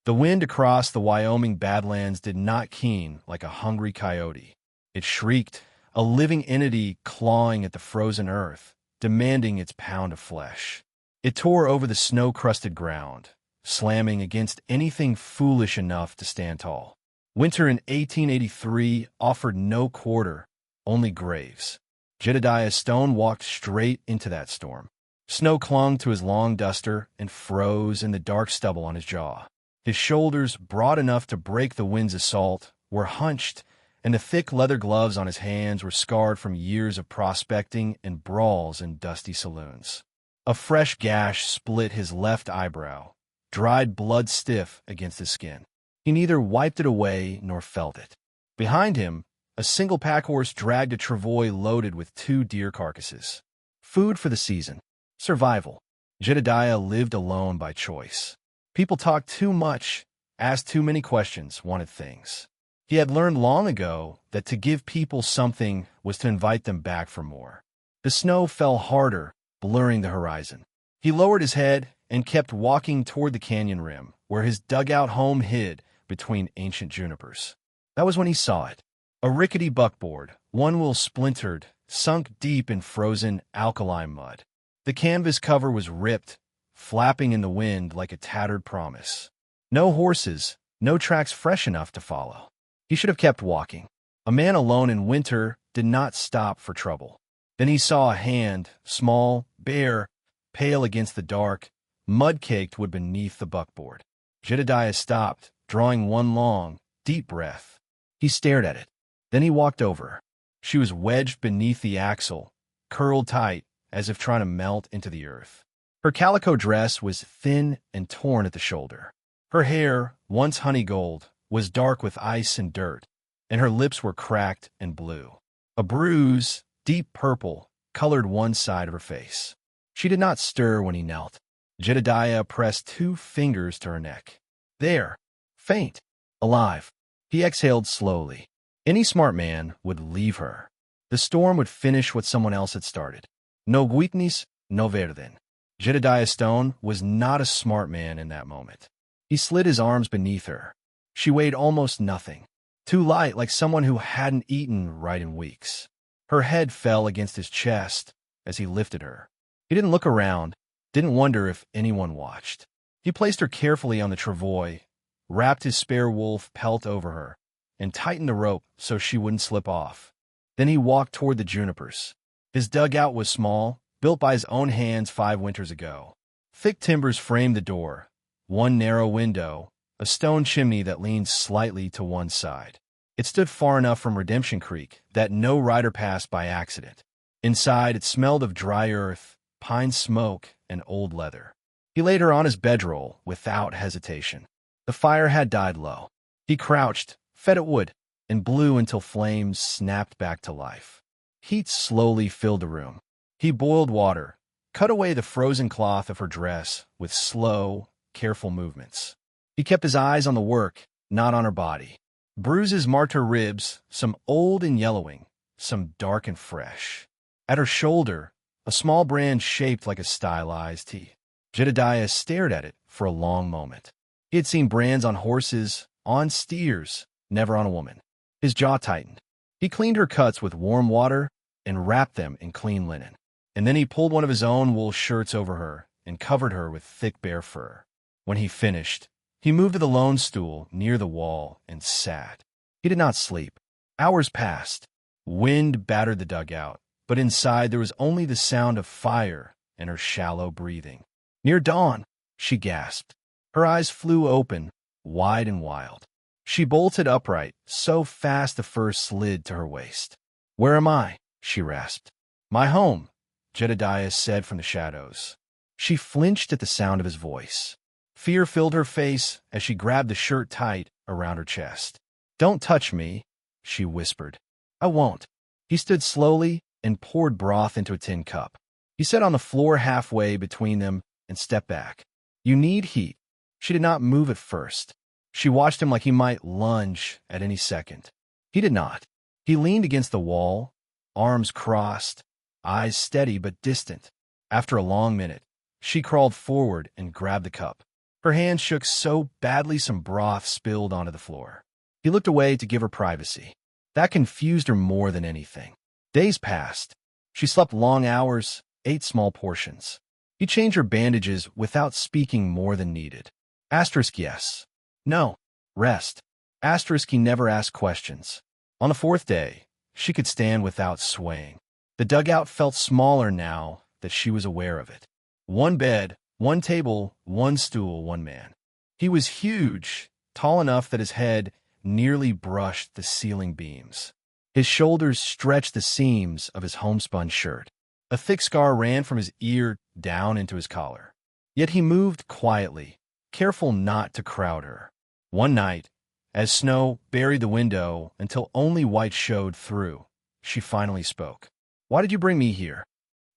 The wind across the Wyoming Badlands did not keen like a hungry coyote. It shrieked, a living entity clawing at the frozen earth, demanding its pound of flesh. It tore over the snow-crusted ground, slamming against anything foolish enough to stand tall. Winter in 1883 offered no quarter, only graves. Jedediah Stone walked straight into that storm. Snow clung to his long duster and froze in the dark stubble on his jaw. His shoulders, broad enough to break the wind's assault, were hunched, and the thick leather gloves on his hands were scarred from years of prospecting and brawls in dusty saloons. A fresh gash split his left eyebrow, dried blood stiff against his skin. He neither wiped it away nor felt it. Behind him, a single packhorse dragged a travois loaded with 2 deer carcasses. Food for the season. Survival. Jedediah lived alone by choice. People talked too much, asked too many questions, wanted things. He had learned long ago that to give people something was to invite them back for more. The snow fell harder, blurring the horizon. He lowered his head and kept walking toward the canyon rim, where his dugout home hid between ancient junipers. That was when he saw it. A rickety buckboard, one wheel splintered, sunk deep in frozen alkali mud. The canvas cover was ripped, flapping in the wind like a tattered promise. No horses, no tracks fresh enough to follow. He should have kept walking. A man alone in winter did not stop for trouble. Then he saw a hand, small, bare, pale against the dark, mud-caked wood beneath the buckboard. Jedediah stopped, drawing one long, deep breath. He stared at it. Then he walked over her. She was wedged beneath the axle, curled tight, as if trying to melt into the earth. Her calico dress was thin and torn at the shoulder. Her hair, once honey gold, was dark with ice and dirt, and her lips were cracked and blue. A bruise, deep purple, colored one side of her face. She did not stir when he knelt. Jedediah pressed 2 fingers to her neck. There, faint, alive. He exhaled slowly. Any smart man would leave her. The storm would finish what someone else had started. No guitnis, no verden. Jedediah Stone was not a smart man in that moment. He slid his arms beneath her. She weighed almost nothing. Too light, like someone who hadn't eaten right in weeks. Her head fell against his chest as he lifted her. He didn't look around, didn't wonder if anyone watched. He placed her carefully on the travois, wrapped his spare wolf pelt over her, and tightened the rope so she wouldn't slip off. Then he walked toward the junipers. His dugout was small, built by his own hands 5 winters ago. Thick timbers framed the door, one narrow window, a stone chimney that leaned slightly to one side. It stood far enough from Redemption Creek that no rider passed by accident. Inside, it smelled of dry earth, pine smoke, and old leather. He laid her on his bedroll without hesitation. The fire had died low. He crouched, fed it wood, and blew until flames snapped back to life. Heat slowly filled the room. He boiled water, cut away the frozen cloth of her dress with slow, careful movements. He kept his eyes on the work, not on her body. Bruises marked her ribs, some old and yellowing, some dark and fresh. At her shoulder, a small brand shaped like a stylized T. Jedediah stared at it for a long moment. He had seen brands on horses, on steers, never on a woman. His jaw tightened. He cleaned her cuts with warm water and wrapped them in clean linen. And then he pulled one of his own wool shirts over her and covered her with thick bare fur. When he finished, he moved to the lone stool near the wall and sat. He did not sleep. Hours passed. Wind battered the dugout, but inside there was only the sound of fire and her shallow breathing. Near dawn, she gasped. Her eyes flew open, wide and wild. She bolted upright, so fast the fur slid to her waist. "Where am I?" she rasped. "My home," Jedediah said from the shadows. She flinched at the sound of his voice. Fear filled her face as she grabbed the shirt tight around her chest. "Don't touch me," she whispered. "I won't." He stood slowly and poured broth into a tin cup. He sat on the floor halfway between them and stepped back. "You need heat." She did not move at first. She watched him like he might lunge at any second. He did not. He leaned against the wall, arms crossed, eyes steady but distant. After a long minute, she crawled forward and grabbed the cup. Her hand shook so badly some broth spilled onto the floor. He looked away to give her privacy. That confused her more than anything. Days passed. She slept long hours, ate small portions. He changed her bandages without speaking more than needed. Asterisk yes. No. Rest. Asterisk he never asked questions. On the fourth day, she could stand without swaying. The dugout felt smaller now that she was aware of it. One bed, one table, one stool, one man. He was huge, tall enough that his head nearly brushed the ceiling beams. His shoulders stretched the seams of his homespun shirt. A thick scar ran from his ear down into his collar. Yet he moved quietly, careful not to crowd her. One night, as snow buried the window until only white showed through, she finally spoke. "Why did you bring me here?"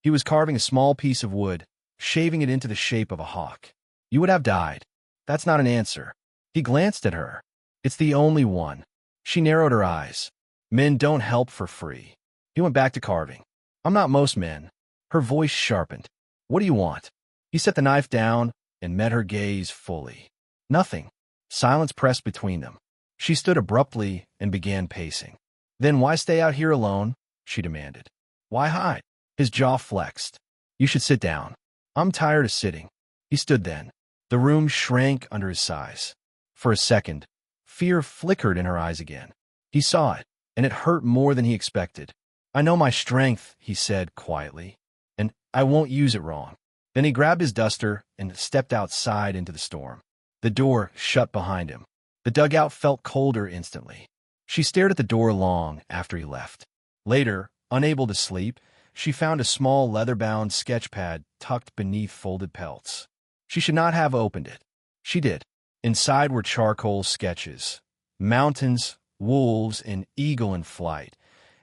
He was carving a small piece of wood, shaving it into the shape of a hawk. "You would have died." "That's not an answer." He glanced at her. "It's the only one." She narrowed her eyes. "Men don't help for free." He went back to carving. "I'm not most men." Her voice sharpened. "What do you want?" He set the knife down and met her gaze fully. "Nothing." Silence pressed between them. She stood abruptly and began pacing. "Then why stay out here alone?" she demanded. "Why hide?" His jaw flexed. "You should sit down." "I'm tired of sitting." He stood then. The room shrank under his size. For a second, fear flickered in her eyes again. He saw it, and it hurt more than he expected. "I know my strength," he said quietly, "and I won't use it wrong." Then he grabbed his duster and stepped outside into the storm. The door shut behind him. The dugout felt colder instantly. She stared at the door long after he left. Later, unable to sleep, she found a small leather-bound sketch pad tucked beneath folded pelts. She should not have opened it. She did. Inside were charcoal sketches, mountains, wolves, an eagle in flight,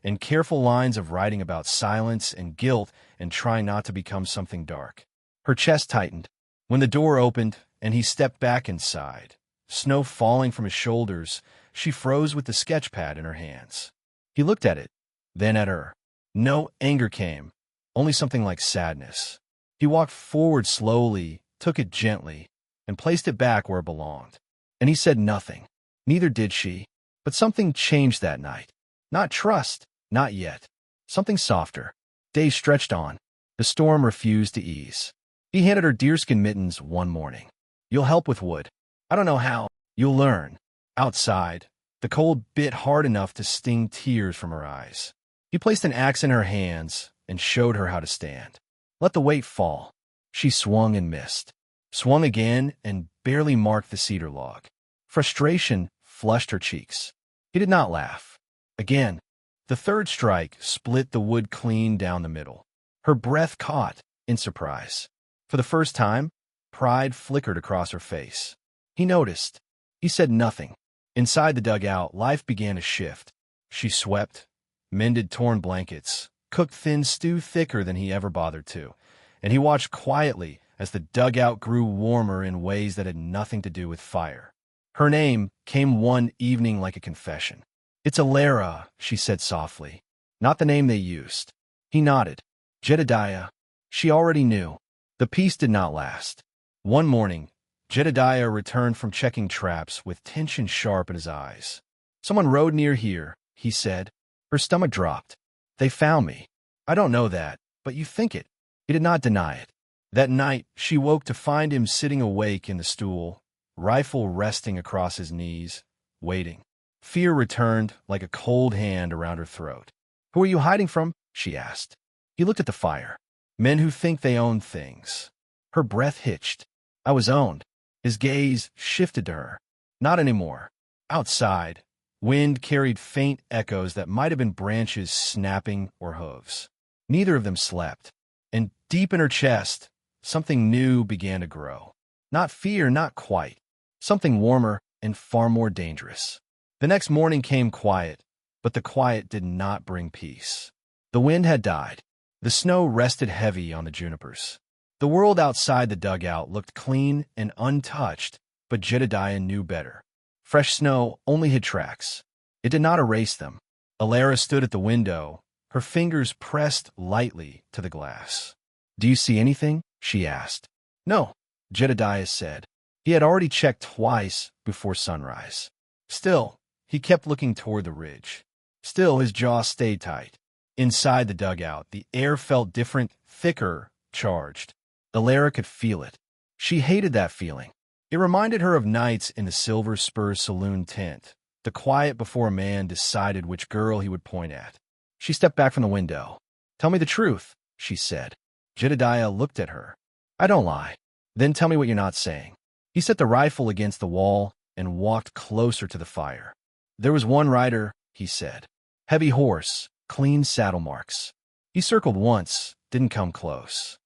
and careful lines of writing about silence and guilt and trying not to become something dark. Her chest tightened. When the door opened and he stepped back inside, snow falling from his shoulders, she froze with the sketch pad in her hands. He looked at it, then at her. No anger came, only something like sadness. He walked forward slowly, took it gently, and placed it back where it belonged. And he said nothing. Neither did she. But something changed that night. Not trust, not yet. Something softer. Days stretched on. The storm refused to ease. He handed her deerskin mittens one morning. "You'll help with wood." "I don't know how." "You'll learn." Outside, the cold bit hard enough to sting tears from her eyes. He placed an axe in her hands and showed her how to stand. Let the weight fall. She swung and missed. Swung again and barely marked the cedar log. Frustration flushed her cheeks. He did not laugh. Again, the third strike split the wood clean down the middle. Her breath caught in surprise. For the first time, pride flickered across her face. He noticed. He said nothing. Inside the dugout, life began to shift. She swept, mended torn blankets, cooked thin stew thicker than he ever bothered to, and he watched quietly as the dugout grew warmer in ways that had nothing to do with fire. Her name came one evening like a confession. "It's Alara," she said softly. Not the name they used. He nodded. "Jedediah." She already knew. The peace did not last. One morning, Jedediah returned from checking traps with tension sharp in his eyes. "Someone rode near here," he said. Her stomach dropped. "They found me." "I don't know that, but you think it." He did not deny it. That night, she woke to find him sitting awake in the stool, rifle resting across his knees, waiting. Fear returned like a cold hand around her throat. "Who are you hiding from?" she asked. He looked at the fire. "Men who think they own things." Her breath hitched. "I was owned." His gaze shifted to her. Not anymore. Outside, wind carried faint echoes that might have been branches snapping or hooves. Neither of them slept. And deep in her chest, something new began to grow. Not fear, not quite. Something warmer and far more dangerous. The next morning came quiet, but the quiet did not bring peace. The wind had died. The snow rested heavy on the junipers. The world outside the dugout looked clean and untouched, but Jedediah knew better. Fresh snow only hid tracks. It did not erase them. Alara stood at the window, her fingers pressed lightly to the glass. "Do you see anything?" she asked. "No," Jedediah said. He had already checked twice before sunrise. Still, he kept looking toward the ridge. Still, his jaw stayed tight. Inside the dugout, the air felt different, thicker, charged. Alara could feel it. She hated that feeling. It reminded her of nights in the Silver Spur saloon tent, the quiet before a man decided which girl he would point at. She stepped back from the window. "Tell me the truth," she said. Jedediah looked at her. "I don't lie." "Then tell me what you're not saying." He set the rifle against the wall and walked closer to the fire. "There was one rider," he said. "Heavy horse, clean saddle marks. He circled once, didn't come close."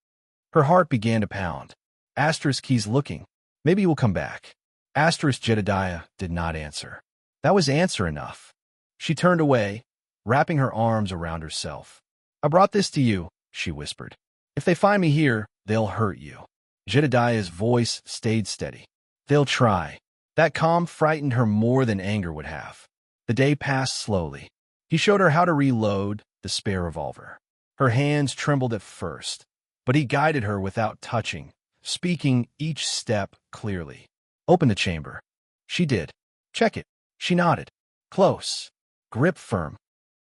Her heart began to pound. Asterisk, he's looking. Maybe he will come back. Asterisk, Jedediah did not answer. That was answer enough. She turned away, wrapping her arms around herself. "I brought this to you," she whispered. "If they find me here, they'll hurt you." Jedediah's voice stayed steady. "They'll try." That calm frightened her more than anger would have. The day passed slowly. He showed her how to reload the spare revolver. Her hands trembled at first, but he guided her without touching, speaking each step clearly. "Open the chamber." She did. "Check it." She nodded. "Close. Grip firm."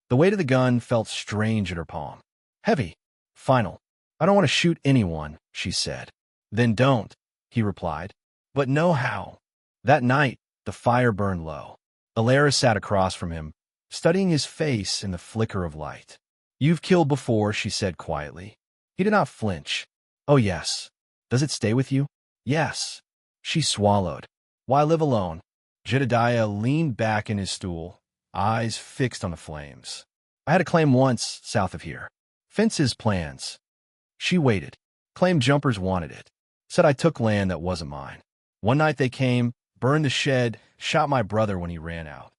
The weight of the gun felt strange in her palm. Heavy. Final. "I don't want to shoot anyone," she said. "Then don't," he replied. "But know how." That night, the fire burned low. Alara sat across from him, studying his face in the flicker of light. "You've killed before," she said quietly. He did not flinch. "Oh, yes." "Does it stay with you?" "Yes." She swallowed. "Why live alone?" Jedediah leaned back in his stool, eyes fixed on the flames. "I had a claim once south of here. Fence's plans." She waited. Claim jumpers wanted it. Said I took land that wasn't mine. One night they came, burned the shed, shot my brother when he ran out.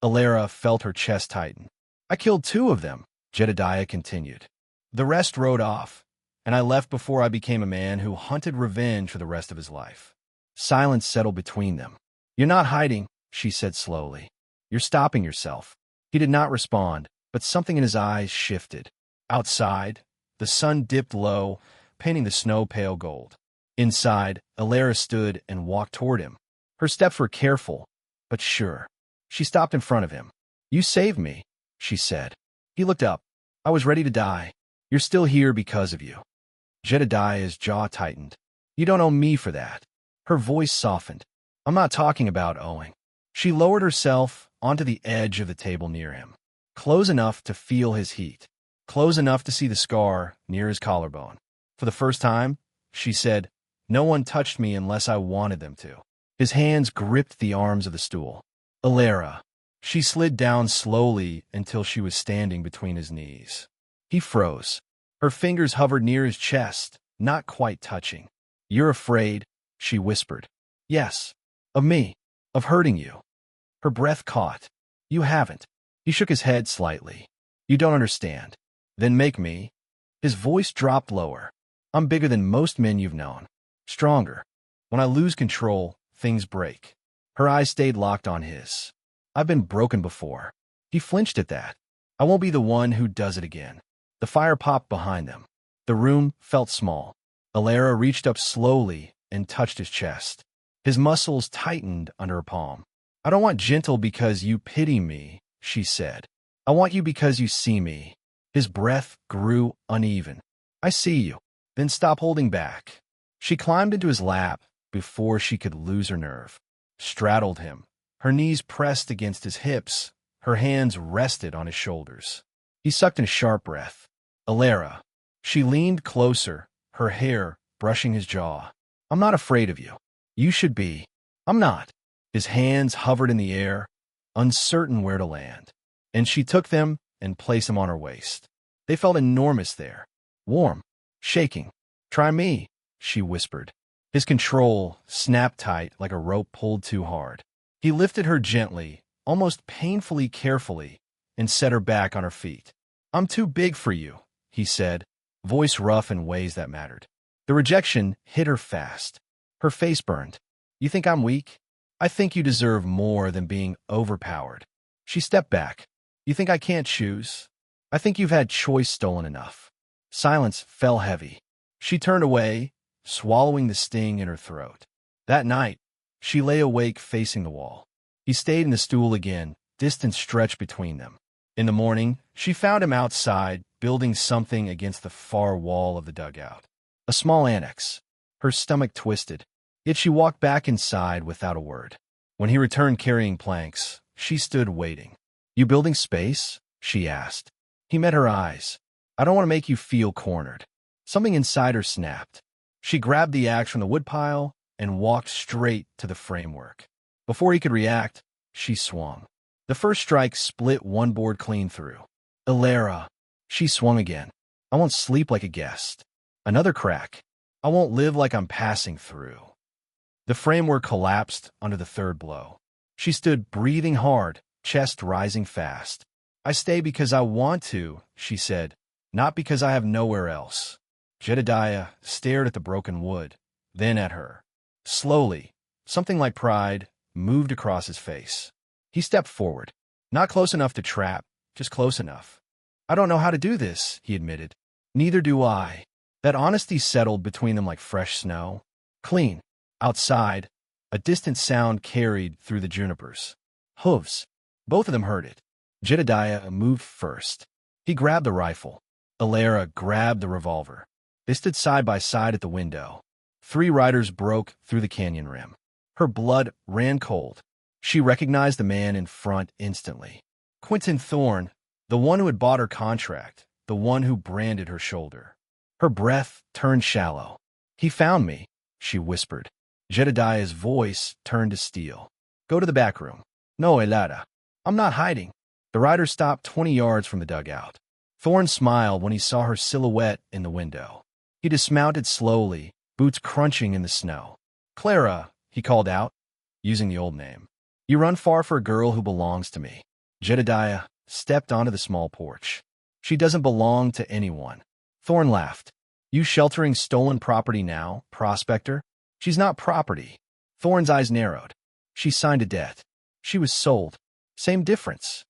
Alara felt her chest tighten. "I killed 2 of them," Jedediah continued. "The rest rode off, and I left before I became a man who hunted revenge for the rest of his life." Silence settled between them. "You're not hiding," she said slowly. "You're stopping yourself." He did not respond, but something in his eyes shifted. Outside, the sun dipped low, painting the snow pale gold. Inside, Alara stood and walked toward him. Her steps were careful, but sure. She stopped in front of him. "You saved me," she said. He looked up. "I was ready to die. You're still here because of you." Jedediah's jaw tightened. "You don't owe me for that." Her voice softened. "I'm not talking about owing." She lowered herself onto the edge of the table near him, close enough to feel his heat, close enough to see the scar near his collarbone. For the first time, she said, "No one touched me unless I wanted them to." His hands gripped the arms of the stool. "Alara." She slid down slowly until she was standing between his knees. He froze. Her fingers hovered near his chest, not quite touching. "You're afraid," she whispered. "Yes. Of me. Of hurting you." Her breath caught. "You haven't." He shook his head slightly. "You don't understand." "Then make me." His voice dropped lower. "I'm bigger than most men you've known. Stronger. When I lose control, things break." Her eyes stayed locked on his. "I've been broken before." He flinched at that. "I won't be the one who does it again." The fire popped behind them. The room felt small. Alara reached up slowly and touched his chest. His muscles tightened under her palm. "I don't want gentle because you pity me," she said. "I want you because you see me." His breath grew uneven. "I see you. Then stop holding back." She climbed into his lap before she could lose her nerve. Straddled him. Her knees pressed against his hips. Her hands rested on his shoulders. He sucked in a sharp breath. "Alara." She leaned closer, her hair brushing his jaw. "I'm not afraid of you. You should be." "I'm not." His hands hovered in the air, uncertain where to land, and she took them and placed them on her waist. They felt enormous there, warm, shaking. "Try me," she whispered. His control snapped tight like a rope pulled too hard. He lifted her gently, almost painfully carefully, and set her back on her feet. "I'm too big for you," he said, voice rough in ways that mattered. The rejection hit her fast. Her face burned. "You think I'm weak? I think you deserve more than being overpowered." She stepped back. "You think I can't choose? I think you've had choice stolen enough." Silence fell heavy. She turned away, swallowing the sting in her throat. That night, she lay awake facing the wall. He stayed in the stool again, distance stretched between them. In the morning, she found him outside, building something against the far wall of the dugout. A small annex. Her stomach twisted, yet she walked back inside without a word. When he returned carrying planks, she stood waiting. "You building space?" she asked. He met her eyes. "I don't want to make you feel cornered." Something inside her snapped. She grabbed the axe from the woodpile and walked straight to the framework. Before he could react, she swung. The first strike split one board clean through. "Ilara." She swung again. "I won't sleep like a guest." Another crack. "I won't live like I'm passing through." The framework collapsed under the third blow. She stood breathing hard, chest rising fast. "I stay because I want to," she said, "not because I have nowhere else." Jedediah stared at the broken wood, then at her. Slowly, something like pride moved across his face. He stepped forward. Not close enough to trap, just close enough. "I don't know how to do this," he admitted. "Neither do I." That honesty settled between them like fresh snow. Clean. Outside, a distant sound carried through the junipers. Hooves. Both of them heard it. Jedediah moved first. He grabbed the rifle. Ilara grabbed the revolver. They stood side by side at the window. 3 riders broke through the canyon rim. Her blood ran cold. She recognized the man in front instantly. Quentin Thorne, the one who had bought her contract, the one who branded her shoulder. Her breath turned shallow. "He found me," she whispered. Jedediah's voice turned to steel. "Go to the back room." "No, Ilara. I'm not hiding." The rider stopped 20 yards from the dugout. Thorne smiled when he saw her silhouette in the window. He dismounted slowly, boots crunching in the snow. "Clara," he called out, using the old name. "You run far for a girl who belongs to me." Jedediah stepped onto the small porch. "She doesn't belong to anyone." Thorne laughed. "You sheltering stolen property now, prospector?" "She's not property." Thorne's eyes narrowed. "She signed a debt. She was sold. Same difference."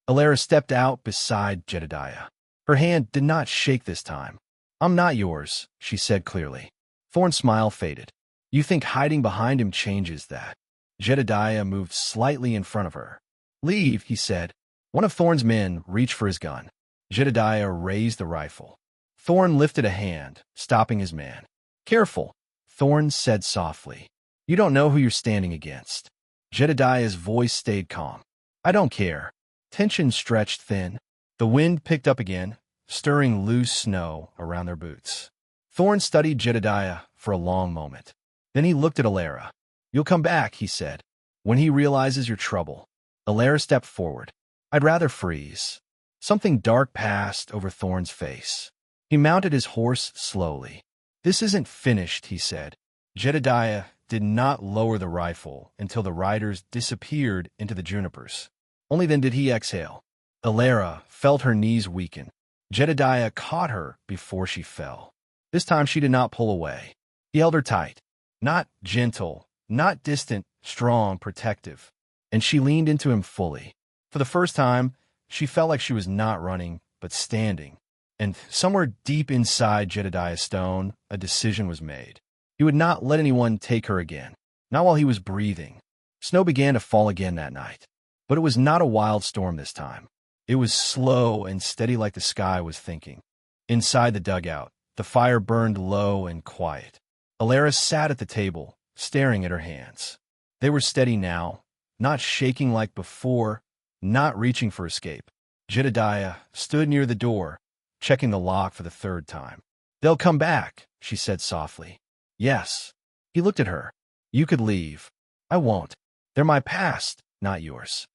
Ilara stepped out beside Jedediah. Her hand did not shake this time. "I'm not yours," she said clearly. Thorne's smile faded. "You think hiding behind him changes that?" Jedediah moved slightly in front of her. "Leave," he said. One of Thorne's men reached for his gun. Jedediah raised the rifle. Thorne lifted a hand, stopping his man. "Careful," Thorne said softly. "You don't know who you're standing against." Jedediah's voice stayed calm. "I don't care." Tension stretched thin. The wind picked up again, stirring loose snow around their boots. Thorne studied Jedediah for a long moment. Then he looked at Ilara. "You'll come back," he said, "when he realizes your trouble." Ilara stepped forward. "I'd rather freeze." Something dark passed over Thorne's face. He mounted his horse slowly. "This isn't finished," he said. Jedediah did not lower the rifle until the riders disappeared into the junipers. Only then did he exhale. Ilara felt her knees weaken. Jedediah caught her before she fell. This time she did not pull away. He held her tight. Not gentle, not distant, strong, protective. And she leaned into him fully. For the first time, she felt like she was not running, but standing. And somewhere deep inside Jedediah Stone, a decision was made. He would not let anyone take her again, not while he was breathing. Snow began to fall again that night. But it was not a wild storm this time. It was slow and steady like the sky was thinking. Inside the dugout, the fire burned low and quiet. Ilara sat at the table, staring at her hands. They were steady now, not shaking like before, not reaching for escape. Jedediah stood near the door, checking the lock for the 3rd time. "They'll come back," she said softly. "Yes." He looked at her. "You could leave." "I won't. They're my past, not yours."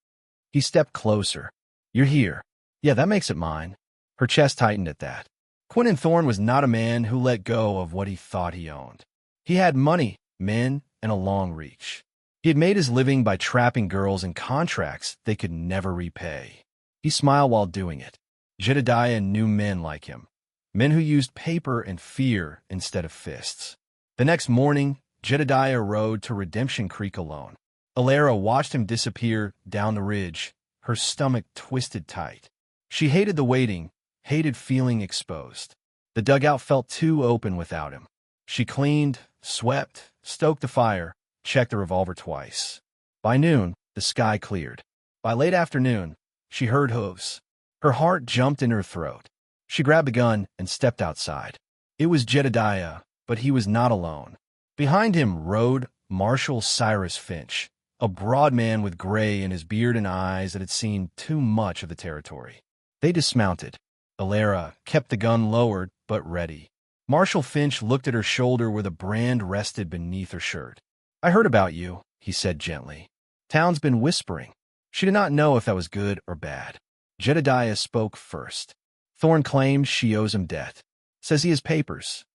He stepped closer. "You're here." "Yeah, that makes it mine." Her chest tightened at that. Quentin Thorne was not a man who let go of what he thought he owned. He had money, men, and a long reach. He had made his living by trapping girls in contracts they could never repay. He smiled while doing it. Jedediah knew men like him, men who used paper and fear instead of fists. The next morning, Jedediah rode to Redemption Creek alone. Ilara watched him disappear down the ridge, her stomach twisted tight. She hated the waiting, hated feeling exposed. The dugout felt too open without him. She cleaned, swept, stoked the fire, checked the revolver twice. By noon, the sky cleared. By late afternoon, she heard hooves. Her heart jumped in her throat. She grabbed the gun and stepped outside. It was Jedediah, but he was not alone. Behind him rode Marshal Cyrus Finch, a broad man with gray in his beard and eyes that had seen too much of the territory. They dismounted. Alara kept the gun lowered but ready. Marshal Finch looked at her shoulder where the brand rested beneath her shirt. "I heard about you," he said gently. "Town's been whispering." She did not know if that was good or bad. Jedediah spoke first. "Thorne claims she owes him debt. Says he has papers."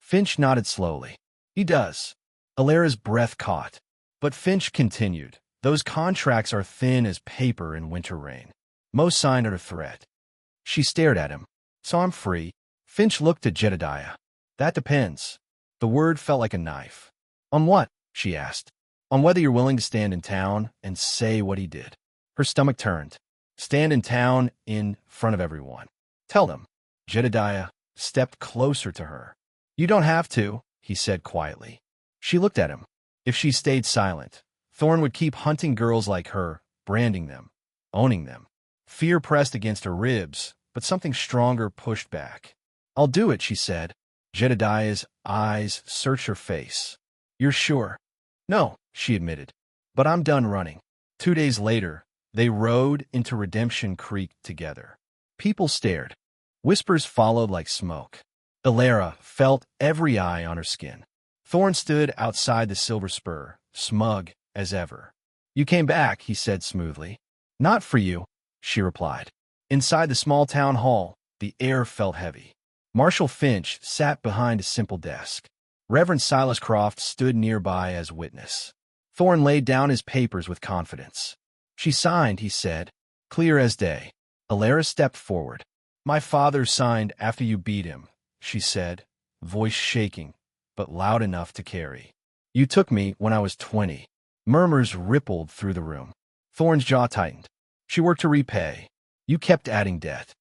Finch nodded slowly. "He does." Alara's breath caught. But Finch continued. "Those contracts are thin as paper in winter rain. Most signed under threat." She stared at him. "So I'm free?" Finch looked at Jedediah. "That depends." The word felt like a knife. "On what?" she asked. "On whether you're willing to stand in town and say what he did." Her stomach turned. "Stand in town in front of everyone. Tell them." Jedediah stepped closer to her. "You don't have to," he said quietly. She looked at him. If she stayed silent, Thorne would keep hunting girls like her, branding them, owning them. Fear pressed against her ribs, but something stronger pushed back. "I'll do it," she said. Jedediah's eyes searched her face. "You're sure?" "No," she admitted. "But I'm done running." 2 days later, they rode into Redemption Creek together. People stared. Whispers followed like smoke. Alara felt every eye on her skin. Thorne stood outside the Silver Spur, smug as ever. "You came back," he said smoothly. "Not for you," she replied. Inside the small town hall, the air felt heavy. Marshal Finch sat behind a simple desk. Reverend Silas Croft stood nearby as witness. Thorne laid down his papers with confidence. "She signed," he said, clear as day. Alara stepped forward. "My father signed after you beat him," she said, voice shaking, but loud enough to carry. "You took me when I was 20. Murmurs rippled through the room. Thorne's jaw tightened. "She worked to repay. You kept adding debt."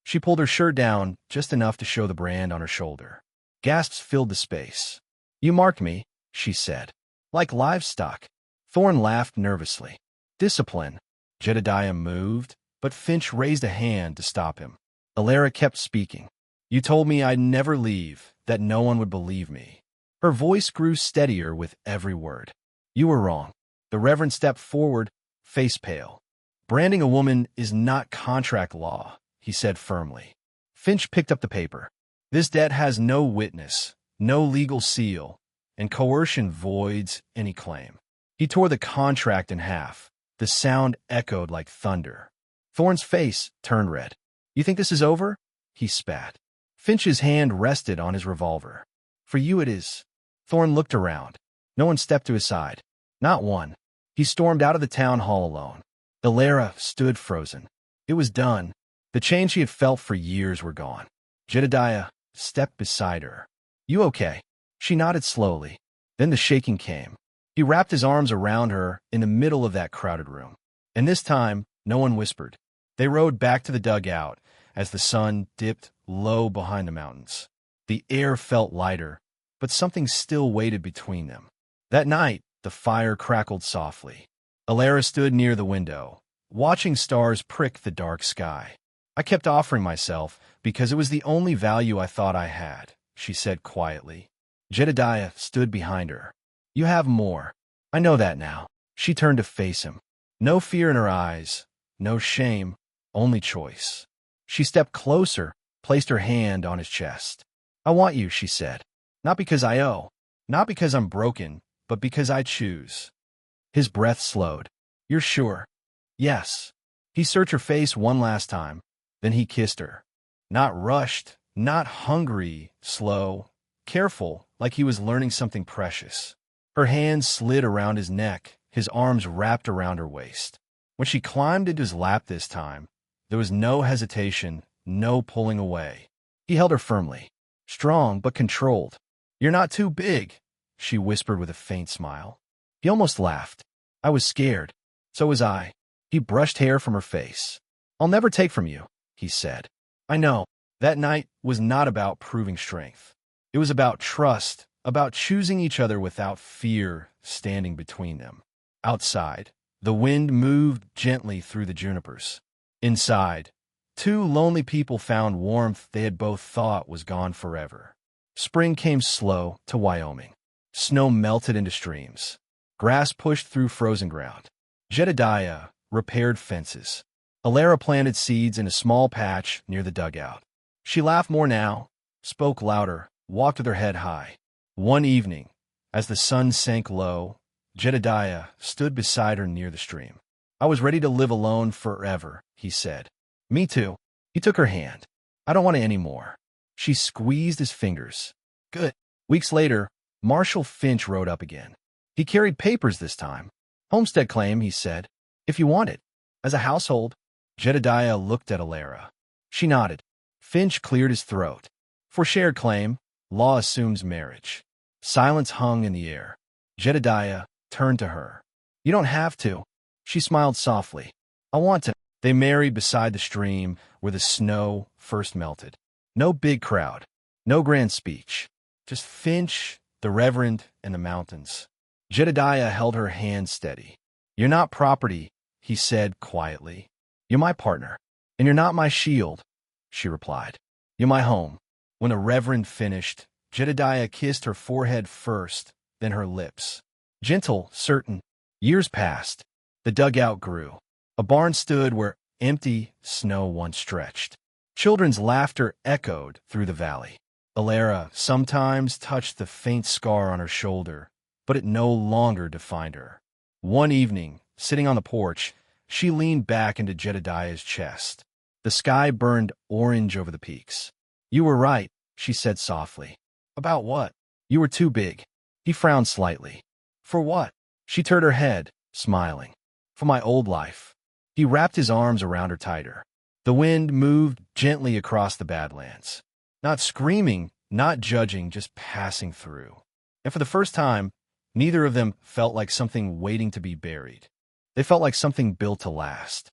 She pulled her shirt down just enough to show the brand on her shoulder. Gasps filled the space. "You marked me," she said. "Like livestock." Thorne laughed nervously. "Discipline." Jedediah moved, but Finch raised a hand to stop him. Alara kept speaking. "You told me I'd never leave, that no one would believe me." Her voice grew steadier with every word. "You were wrong." The Reverend stepped forward, face pale. "Branding a woman is not contract law," he said firmly. Finch picked up the paper. "This debt has no witness, no legal seal, and coercion voids any claim." He tore the contract in half. The sound echoed like thunder. Thorne's face turned red. "You think this is over?" he spat. Finch's hand rested on his revolver. "For you it is." Thorne looked around. No one stepped to his side. Not one. He stormed out of the town hall alone. Alara stood frozen. It was done. The chains she had felt for years were gone. Jedediah stepped beside her. "You okay?" She nodded slowly. Then the shaking came. He wrapped his arms around her in the middle of that crowded room. And this time, no one whispered. They rode back to the dugout as the sun dipped low behind the mountains. The air felt lighter, but something still waited between them. That night, the fire crackled softly. Alara stood near the window, watching stars prick the dark sky. "I kept offering myself because it was the only value I thought I had," she said quietly. Jedediah stood behind her. "You have more. I know that now." She turned to face him. No fear in her eyes, no shame, only choice. She stepped closer, placed her hand on his chest. "I want you," she said. "Not because I owe, not because I'm broken, but because I choose." His breath slowed. "You're sure?" "Yes." He searched her face one last time, then he kissed her. Not rushed, not hungry, slow, careful, like he was learning something precious. Her hands slid around his neck, his arms wrapped around her waist. When she climbed into his lap this time, there was no hesitation, no pulling away. He held her firmly, strong but controlled. "You're not too big," she whispered with a faint smile. He almost laughed. "I was scared. So was I." He brushed hair from her face. "I'll never take from you," he said. "I know." That night was not about proving strength. It was about trust, about choosing each other without fear standing between them. Outside, the wind moved gently through the junipers. Inside, two lonely people found warmth they had both thought was gone forever. Spring came slow to Wyoming. Snow melted into streams. Grass pushed through frozen ground. Jedediah repaired fences. Alara planted seeds in a small patch near the dugout. She laughed more now, spoke louder, walked with her head high. One evening, as the sun sank low, Jedediah stood beside her near the stream. "I was ready to live alone forever," he said. "Me too." He took her hand. "I don't want it anymore." She squeezed his fingers. "Good." Weeks later, Marshall Finch rode up again. He carried papers this time. "Homestead claim," he said, "if you want it." As a household, Jedediah looked at Alara. She nodded. Finch cleared his throat. "For shared claim, law assumes marriage." Silence hung in the air. Jedediah turned to her. "You don't have to." She smiled softly. "I want to." They married beside the stream where the snow first melted. No big crowd. No grand speech. Just Finch, the Reverend, and the mountains. Jedediah held her hand steady. "You're not property," he said quietly. "You're my partner. And you're not my shield," she replied. "You're my home." When the Reverend finished, Jedediah kissed her forehead first, then her lips. Gentle, certain. Years passed. The dugout grew. A barn stood where empty snow once stretched. Children's laughter echoed through the valley. Alara sometimes touched the faint scar on her shoulder, but it no longer defined her. One evening, sitting on the porch, she leaned back into Jedediah's chest. The sky burned orange over the peaks. "You were right," she said softly. "About what?" "You were too big." He frowned slightly. "For what?" She turned her head, smiling. "For my old life." He wrapped his arms around her tighter. The wind moved gently across the Badlands. Not screaming, not judging, just passing through. And for the first time, neither of them felt like something waiting to be buried. They felt like something built to last.